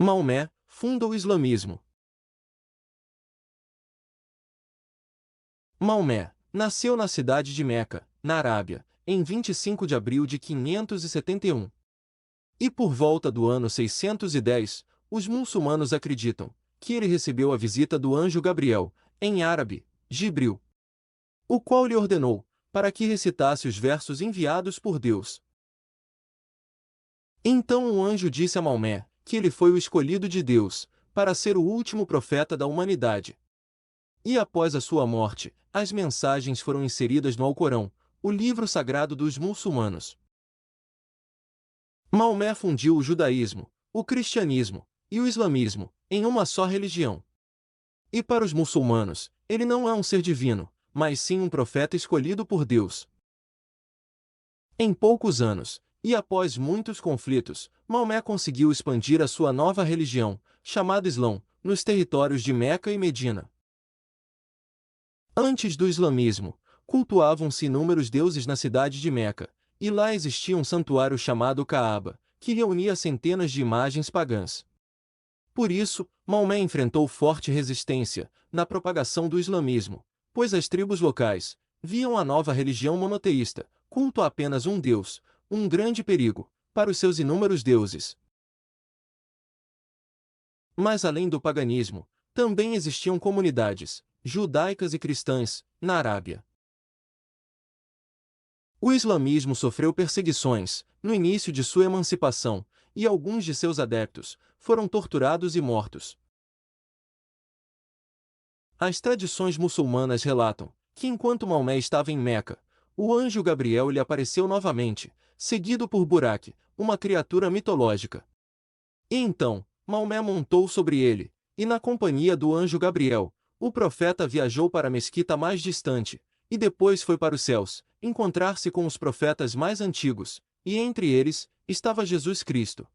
Maomé funda o islamismo. Maomé nasceu na cidade de Meca, na Arábia, em 25 de abril de 571. E por volta do ano 610, os muçulmanos acreditam que ele recebeu a visita do anjo Gabriel, em árabe, Jibril, o qual lhe ordenou para que recitasse os versos enviados por Deus. Então o anjo disse a Maomé que ele foi o escolhido de Deus para ser o último profeta da humanidade. E após a sua morte, as mensagens foram inseridas no Alcorão, o livro sagrado dos muçulmanos. Maomé fundiu o judaísmo, o cristianismo e o islamismo em uma só religião. E para os muçulmanos, ele não é um ser divino, mas sim um profeta escolhido por Deus. Em poucos anos, e após muitos conflitos, Maomé conseguiu expandir a sua nova religião, chamada Islão, nos territórios de Meca e Medina. Antes do islamismo, cultuavam-se inúmeros deuses na cidade de Meca, e lá existia um santuário chamado Kaaba, que reunia centenas de imagens pagãs. Por isso, Maomé enfrentou forte resistência na propagação do islamismo, pois as tribos locais viam a nova religião monoteísta, culto a apenas um deus, um grande perigo para os seus inúmeros deuses. Mas além do paganismo, também existiam comunidades judaicas e cristãs na Arábia. O islamismo sofreu perseguições no início de sua emancipação, e alguns de seus adeptos foram torturados e mortos. As tradições muçulmanas relatam que enquanto Maomé estava em Meca, o anjo Gabriel lhe apareceu novamente, seguido por Burak, uma criatura mitológica. E então, Maomé montou sobre ele, e na companhia do anjo Gabriel, o profeta viajou para a mesquita mais distante, e depois foi para os céus, encontrar-se com os profetas mais antigos, e entre eles, estava Jesus Cristo.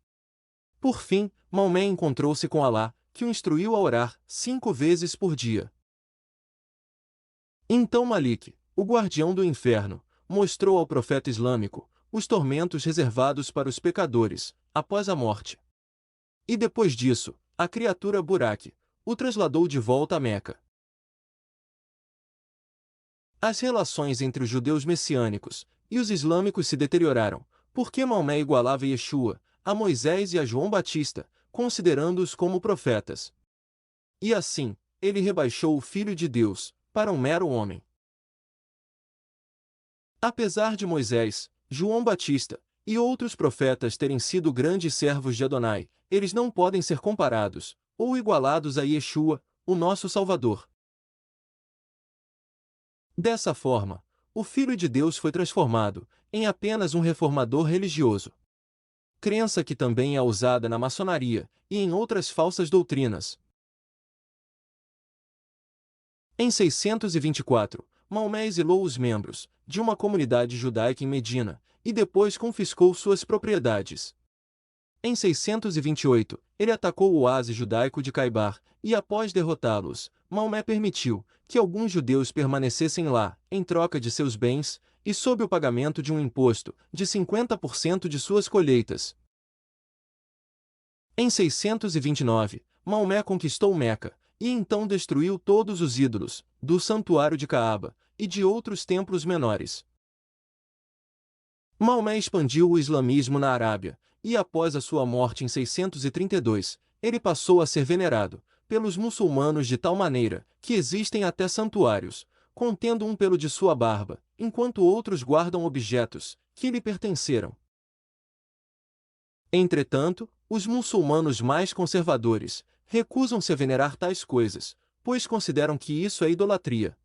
Por fim, Maomé encontrou-se com Alá, que o instruiu a orar 5 vezes por dia. Então Malik, o guardião do inferno, mostrou ao profeta islâmico os tormentos reservados para os pecadores, após a morte. E depois disso, a criatura Burak o trasladou de volta a Meca. As relações entre os judeus messiânicos e os islâmicos se deterioraram, porque Maomé igualava Yeshua a Moisés e a João Batista, considerando-os como profetas. E assim, ele rebaixou o Filho de Deus para um mero homem. Apesar de Moisés, João Batista e outros profetas terem sido grandes servos de Adonai, eles não podem ser comparados ou igualados a Yeshua, o nosso Salvador. Dessa forma, o Filho de Deus foi transformado em apenas um reformador religioso. Crença que também é usada na maçonaria e em outras falsas doutrinas. Em 624, Maomé exilou os membros de uma comunidade judaica em Medina e depois confiscou suas propriedades. Em 628, ele atacou o oásis judaico de Caibar e, após derrotá-los, Maomé permitiu que alguns judeus permanecessem lá, em troca de seus bens, e sob o pagamento de um imposto de 50% de suas colheitas. Em 629, Maomé conquistou Meca, e então destruiu todos os ídolos do santuário de Caaba e de outros templos menores. Maomé expandiu o islamismo na Arábia, e após a sua morte em 632, ele passou a ser venerado pelos muçulmanos de tal maneira que existem até santuários, contendo um pelo de sua barba, enquanto outros guardam objetos que lhe pertenceram. Entretanto, os muçulmanos mais conservadores recusam-se a venerar tais coisas, pois consideram que isso é idolatria.